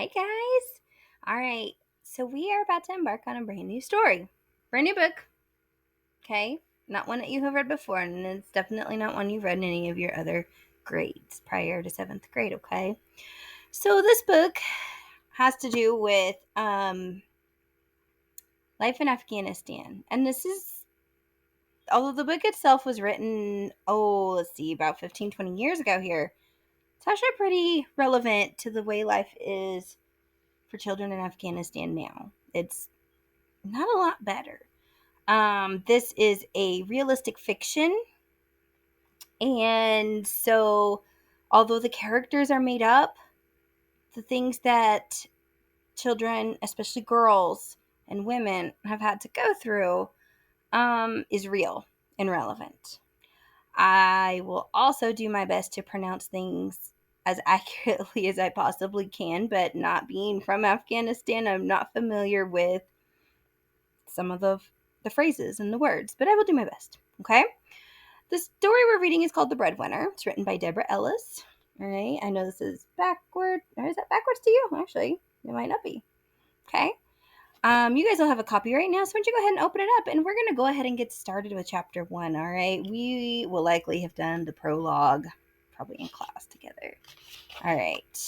Hi, guys. All right. So we are about to embark on a brand new story. Brand new book. Okay. Not one that you have read before, and it's definitely not one you've read in any of your other grades prior to 7th grade. Okay. So this book has to do with life in Afghanistan. And this is, although the book itself was written, about 15, 20 years ago here, it's actually pretty relevant to the way life is for children in Afghanistan now. It's not a lot better. This is a realistic fiction, and so although the characters are made up, the things that children, especially girls and women, have had to go through is real and relevant. I will also do my best to pronounce things as accurately as I possibly can, but not being from Afghanistan, I'm not familiar with some of the phrases and the words, but I will do my best, okay? The story we're reading is called The Breadwinner. It's written by Deborah Ellis. All right, I know this is backward. Or is that backwards to you? Actually, it might not be. Okay. You guys will have a copy right now, so why don't you go ahead and open it up, and we're going to go ahead and get started with chapter 1, all right? We will likely have done the prologue probably in class together. All right.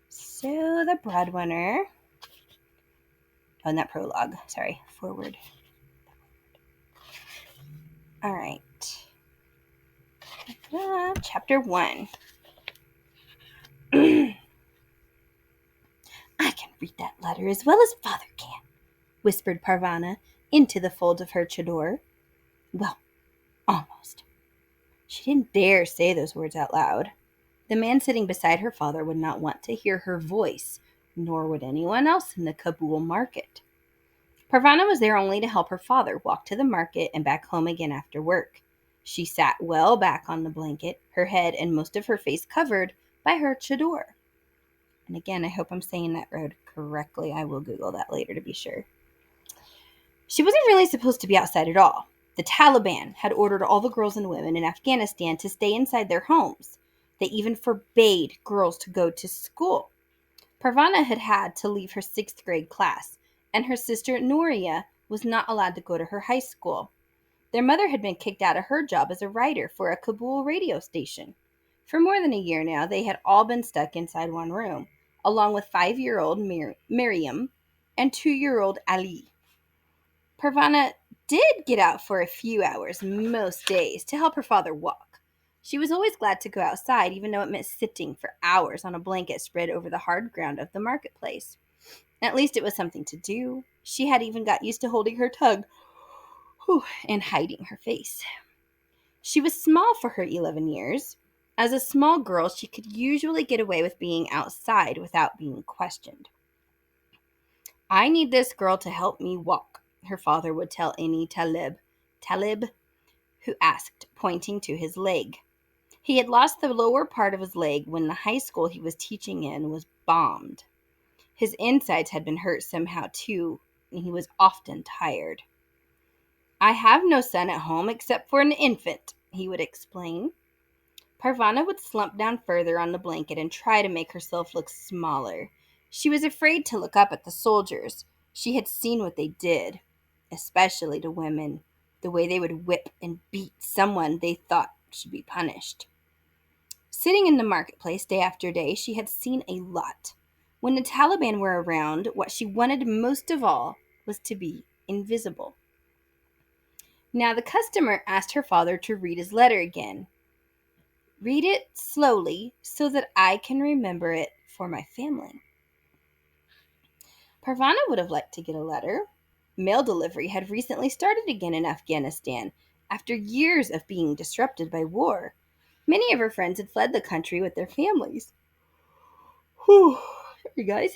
So, The Breadwinner. Oh, not prologue. Sorry, forward. All right. Chapter 1. I can read that letter as well as Father can, whispered Parvana into the fold of her chador. Well, almost. She didn't dare say those words out loud. The man sitting beside her father would not want to hear her voice, nor would anyone else in the Kabul market. Parvana was there only to help her father walk to the market and back home again after work. She sat well back on the blanket, her head and most of her face covered by her chador. And again, I hope I'm saying that word correctly. I will Google that later to be sure. She wasn't really supposed to be outside at all. The Taliban had ordered all the girls and women in Afghanistan to stay inside their homes. They even forbade girls to go to school. Parvana had had to leave her 6th grade class, and her sister Nouria was not allowed to go to her high school. Their mother had been kicked out of her job as a writer for a Kabul radio station. For more than a year now, they had all been stuck inside one room, along with 5-year-old Miriam and 2-year-old Ali. Parvana did get out for a few hours most days to help her father walk. She was always glad to go outside, even though it meant sitting for hours on a blanket spread over the hard ground of the marketplace. At least it was something to do. She had even got used to holding her tongue and hiding her face. She was small for her 11 years. As a small girl, she could usually get away with being outside without being questioned. I need this girl to help me walk, her father would tell any Talib, who asked, pointing to his leg. He had lost the lower part of his leg when the high school he was teaching in was bombed. His insides had been hurt somehow too, and he was often tired. I have no son at home except for an infant, he would explain. Parvana would slump down further on the blanket and try to make herself look smaller. She was afraid to look up at the soldiers. She had seen what they did, especially to women, the way they would whip and beat someone they thought should be punished. Sitting in the marketplace day after day, she had seen a lot. When the Taliban were around, what she wanted most of all was to be invisible. Now the customer asked her father to read his letter again. Read it slowly so that I can remember it for my family. Parvana would have liked to get a letter. Mail delivery had recently started again in Afghanistan after years of being disrupted by war. Many of her friends had fled the country with their families. Whew, sorry guys.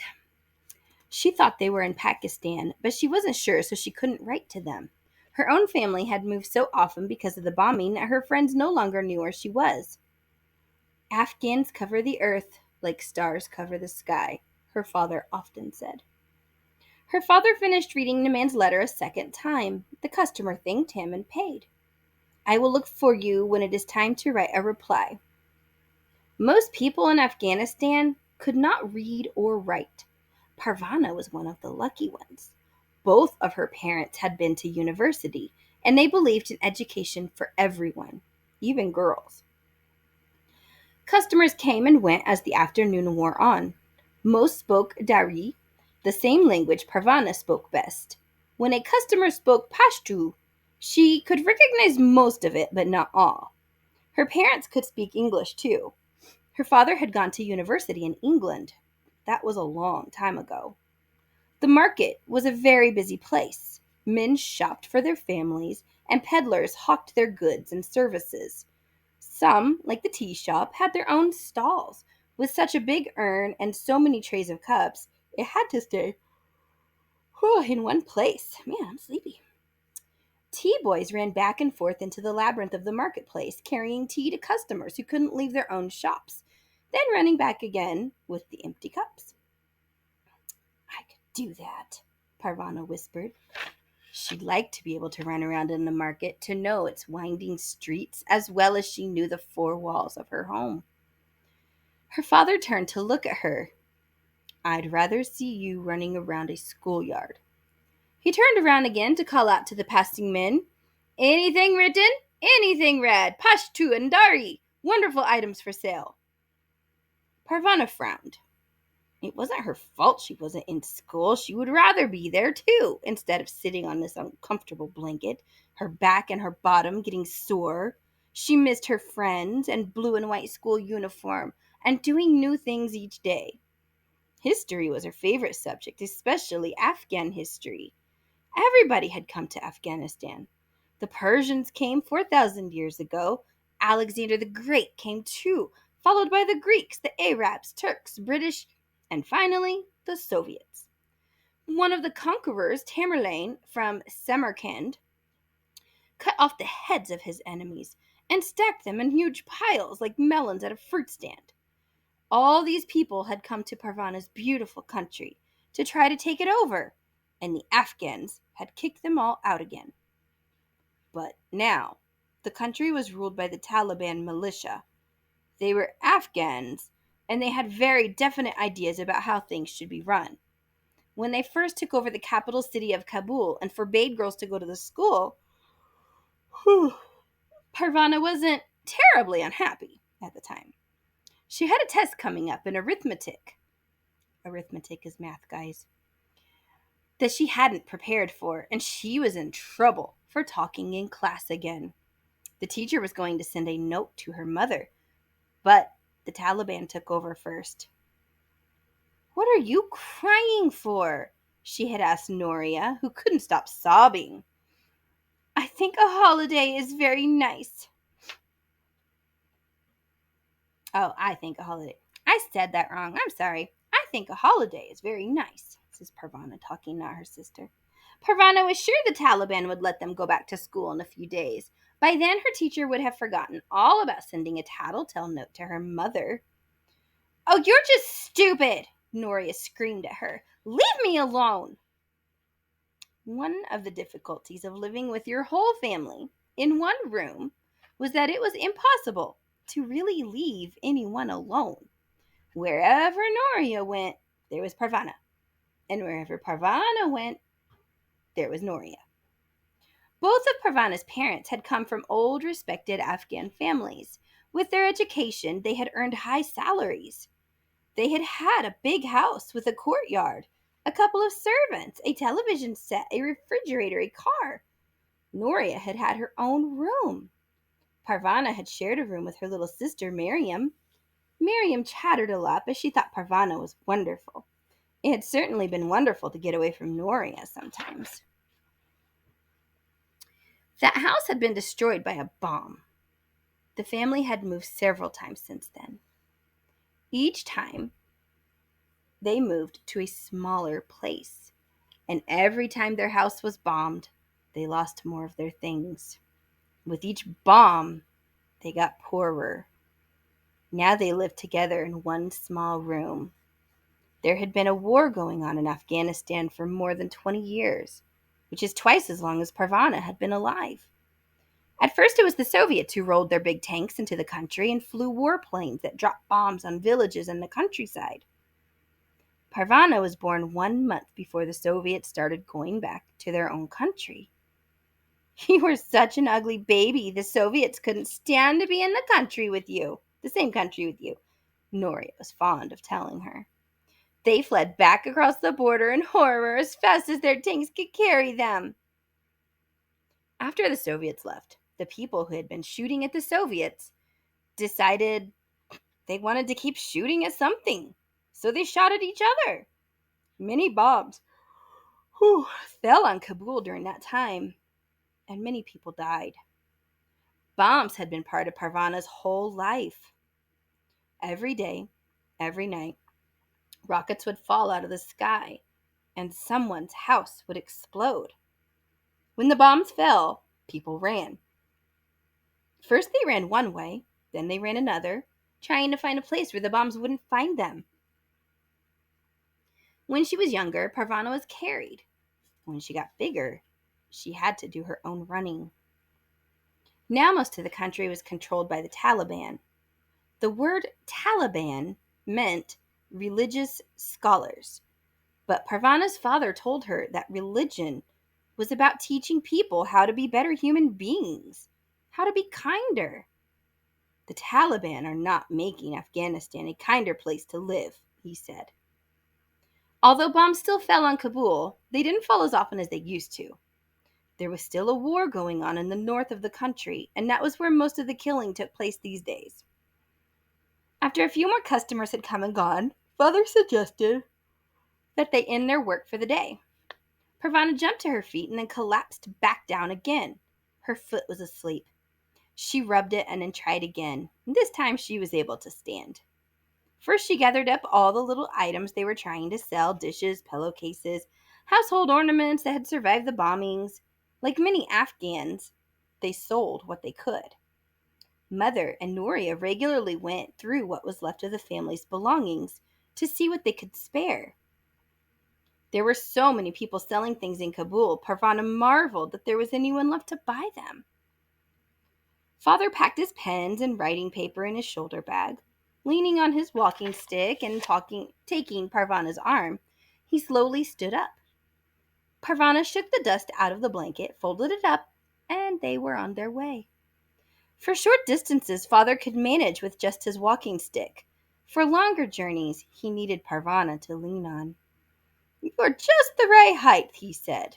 She thought they were in Pakistan, but she wasn't sure, so she couldn't write to them. Her own family had moved so often because of the bombing that her friends no longer knew where she was. Afghans cover the earth like stars cover the sky, her father often said. Her father finished reading the man's letter a second time. The customer thanked him and paid. I will look for you when it is time to write a reply. Most people in Afghanistan could not read or write. Parvana was one of the lucky ones. Both of her parents had been to university, and they believed in education for everyone, even girls. Customers came and went as the afternoon wore on. Most spoke Dari, the same language Parvana spoke best. When a customer spoke Pashto, she could recognize most of it, but not all. Her parents could speak English too. Her father had gone to university in England. That was a long time ago. The market was a very busy place. Men shopped for their families, and peddlers hawked their goods and services. Some, like the tea shop, had their own stalls. With such a big urn and so many trays of cups, it had to stay in one place. Man, I'm sleepy. Tea boys ran back and forth into the labyrinth of the marketplace, carrying tea to customers who couldn't leave their own shops, then running back again with the empty cups. I could do that, Parvana whispered. She'd like to be able to run around in the market, to know its winding streets as well as she knew the four walls of her home. Her father turned to look at her. I'd rather see you running around a schoolyard. He turned around again to call out to the passing men, anything written? Anything read? Pashtu and Dari. Wonderful items for sale. Parvana frowned. It wasn't her fault she wasn't in school. She would rather be there, too, instead of sitting on this uncomfortable blanket, her back and her bottom getting sore. She missed her friends and blue and white school uniform and doing new things each day. History was her favorite subject, especially Afghan history. Everybody had come to Afghanistan. The Persians came 4,000 years ago. Alexander the Great came too, followed by the Greeks, the Arabs, Turks, British, and finally, the Soviets. One of the conquerors, Tamerlane from Samarkand, cut off the heads of his enemies and stacked them in huge piles like melons at a fruit stand. All these people had come to Parvana's beautiful country to try to take it over, and the Afghans had kicked them all out again. But now, the country was ruled by the Taliban militia. They were Afghans, and they had very definite ideas about how things should be run. When they first took over the capital city of Kabul and forbade girls to go to the school, Parvana wasn't terribly unhappy at the time. She had a test coming up in arithmetic. Arithmetic is math, guys. That she hadn't prepared for, and she was in trouble for talking in class again. The teacher was going to send a note to her mother, but the Taliban took over first. What are you crying for? She had asked Noria, who couldn't stop sobbing. I think a holiday is very nice. Oh, I think a holiday. I said that wrong. I'm sorry. I think a holiday is very nice. This is Parvana talking, not her sister. Parvana was sure the Taliban would let them go back to school in a few days. By then, her teacher would have forgotten all about sending a tattletale note to her mother. Oh, you're just stupid, Noria screamed at her. Leave me alone. One of the difficulties of living with your whole family in one room was that it was impossible to really leave anyone alone. Wherever Noria went, there was Parvana. And wherever Parvana went, there was Noria. Both of Parvana's parents had come from old, respected Afghan families. With their education, they had earned high salaries. They had had a big house with a courtyard, a couple of servants, a television set, a refrigerator, a car. Noria had had her own room. Parvana had shared a room with her little sister, Miriam. Miriam chattered a lot, but she thought Parvana was wonderful. It had certainly been wonderful to get away from Noria sometimes. That house had been destroyed by a bomb. The family had moved several times since then. Each time, they moved to a smaller place. And every time their house was bombed, they lost more of their things. With each bomb, they got poorer. Now they lived together in one small room. There had been a war going on in Afghanistan for more than 20 years, which is twice as long as Parvana had been alive. At first, it was the Soviets who rolled their big tanks into the country and flew warplanes that dropped bombs on villages and the countryside. Parvana was born 1 month before the Soviets started going back to their own country. You were such an ugly baby. The Soviets couldn't stand to be in the same country with you, Noria was fond of telling her. They fled back across the border in horror as fast as their tanks could carry them. After the Soviets left, the people who had been shooting at the Soviets decided they wanted to keep shooting at something, so they shot at each other. Many bombs fell on Kabul during that time, and many people died. Bombs had been part of Parvana's whole life. Every day, every night, rockets would fall out of the sky, and someone's house would explode. When the bombs fell, people ran. First, they ran one way, then they ran another, trying to find a place where the bombs wouldn't find them. When she was younger, Parvana was carried. When she got bigger, she had to do her own running. Now most of the country was controlled by the Taliban. The word Taliban meant religious scholars, but Parvana's father told her that religion was about teaching people how to be better human beings, how to be kinder. The Taliban are not making Afghanistan a kinder place to live, he said. Although bombs still fell on Kabul, they didn't fall as often as they used to. There was still a war going on in the north of the country, and that was where most of the killing took place these days. After a few more customers had come and gone, Father suggested that they end their work for the day. Parvana jumped to her feet and then collapsed back down again. Her foot was asleep. She rubbed it and then tried again. This time she was able to stand. First, she gathered up all the little items they were trying to sell: dishes, pillowcases, household ornaments that had survived the bombings. Like many Afghans, they sold what they could. Mother and Nuria regularly went through what was left of the family's belongings to see what they could spare. There were so many people selling things in Kabul, Parvana marveled that there was anyone left to buy them. Father packed his pens and writing paper in his shoulder bag. Leaning on his walking stick and taking Parvana's arm, he slowly stood up. Parvana shook the dust out of the blanket, folded it up, and they were on their way. For short distances, Father could manage with just his walking stick. For longer journeys, he needed Parvana to lean on. "You're just the right height," he said.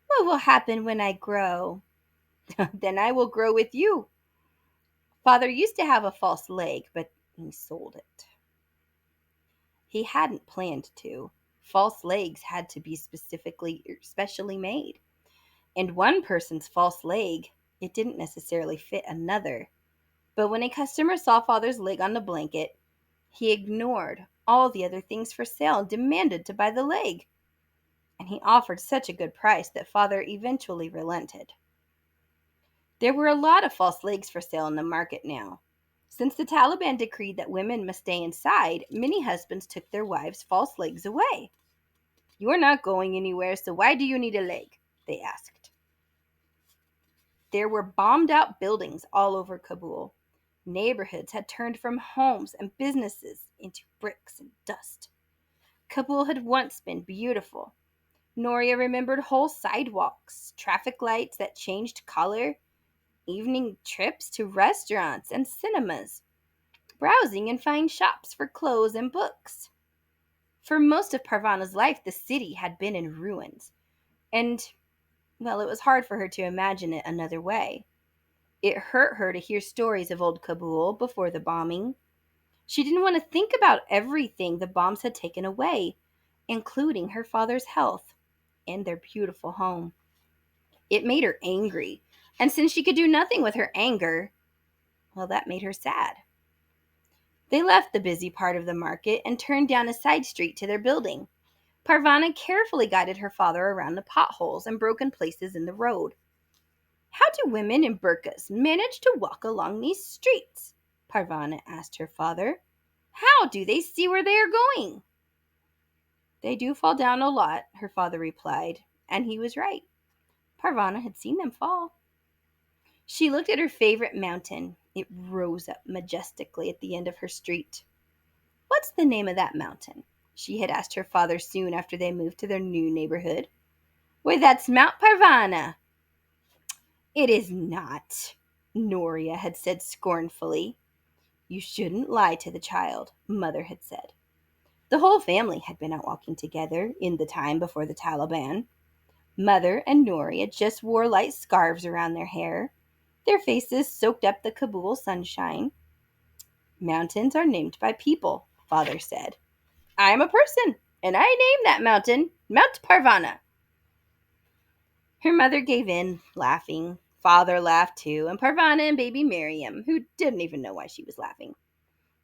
"What will happen when I grow?" "Then I will grow with you." Father used to have a false leg, but he sold it. He hadn't planned to. False legs had to be specially made. And one person's false leg, it didn't necessarily fit another. But when a customer saw Father's leg on the blanket, he ignored all the other things for sale and demanded to buy the leg. And he offered such a good price that Father eventually relented. There were a lot of false legs for sale in the market now. Since the Taliban decreed that women must stay inside, many husbands took their wives' false legs away. "You're not going anywhere, so why do you need a leg?" they asked. There were bombed out buildings all over Kabul. Neighborhoods had turned from homes and businesses into bricks and dust. Kabul had once been beautiful. Noria remembered whole sidewalks, traffic lights that changed color, evening trips to restaurants and cinemas, browsing in fine shops for clothes and books. For most of Parvana's life, the city had been in ruins, and, well, it was hard for her to imagine it another way. It hurt her to hear stories of old Kabul before the bombing. She didn't want to think about everything the bombs had taken away, including her father's health and their beautiful home. It made her angry, and since she could do nothing with her anger, well, that made her sad. They left the busy part of the market and turned down a side street to their building. Parvana carefully guided her father around the potholes and broken places in the road. "How do women in burqas manage to walk along these streets?" Parvana asked her father. "How do they see where they are going?" "They do fall down a lot," her father replied, and he was right. Parvana had seen them fall. She looked at her favorite mountain. It rose up majestically at the end of her street. "What's the name of that mountain?" she had asked her father soon after they moved to their new neighborhood. "Why, that's Mount Parvana." "It is not," Noria had said scornfully. "You shouldn't lie to the child," Mother had said. The whole family had been out walking together in the time before the Taliban. Mother and Noria just wore light scarves around their hair. Their faces soaked up the Kabul sunshine. "Mountains are named by people," Father said. "I am a person, and I named that mountain Mount Parvana." Her mother gave in, laughing. Father laughed too, and Parvana and baby Miriam, who didn't even know why she was laughing.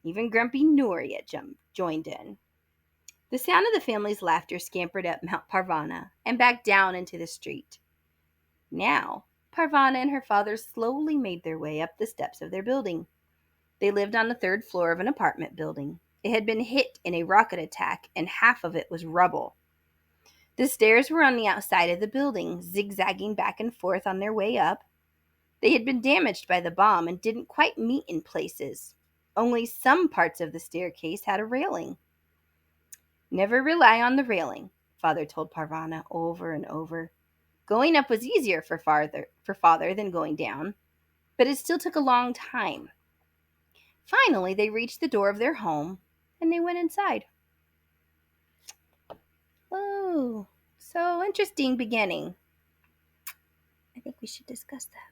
Even grumpy Noria joined in. The sound of the family's laughter scampered up Mount Parvana and back down into the street. Now, Parvana and her father slowly made their way up the steps of their building. They lived on the third floor of an apartment building. It had been hit in a rocket attack, and half of it was rubble. The stairs were on the outside of the building, zigzagging back and forth on their way up. They had been damaged by the bomb and didn't quite meet in places. Only some parts of the staircase had a railing. "Never rely on the railing," Father told Parvana over and over. Going up was easier for Father than going down, but it still took a long time. Finally, they reached the door of their home, and they went inside. Oh, so interesting beginning. I think we should discuss that.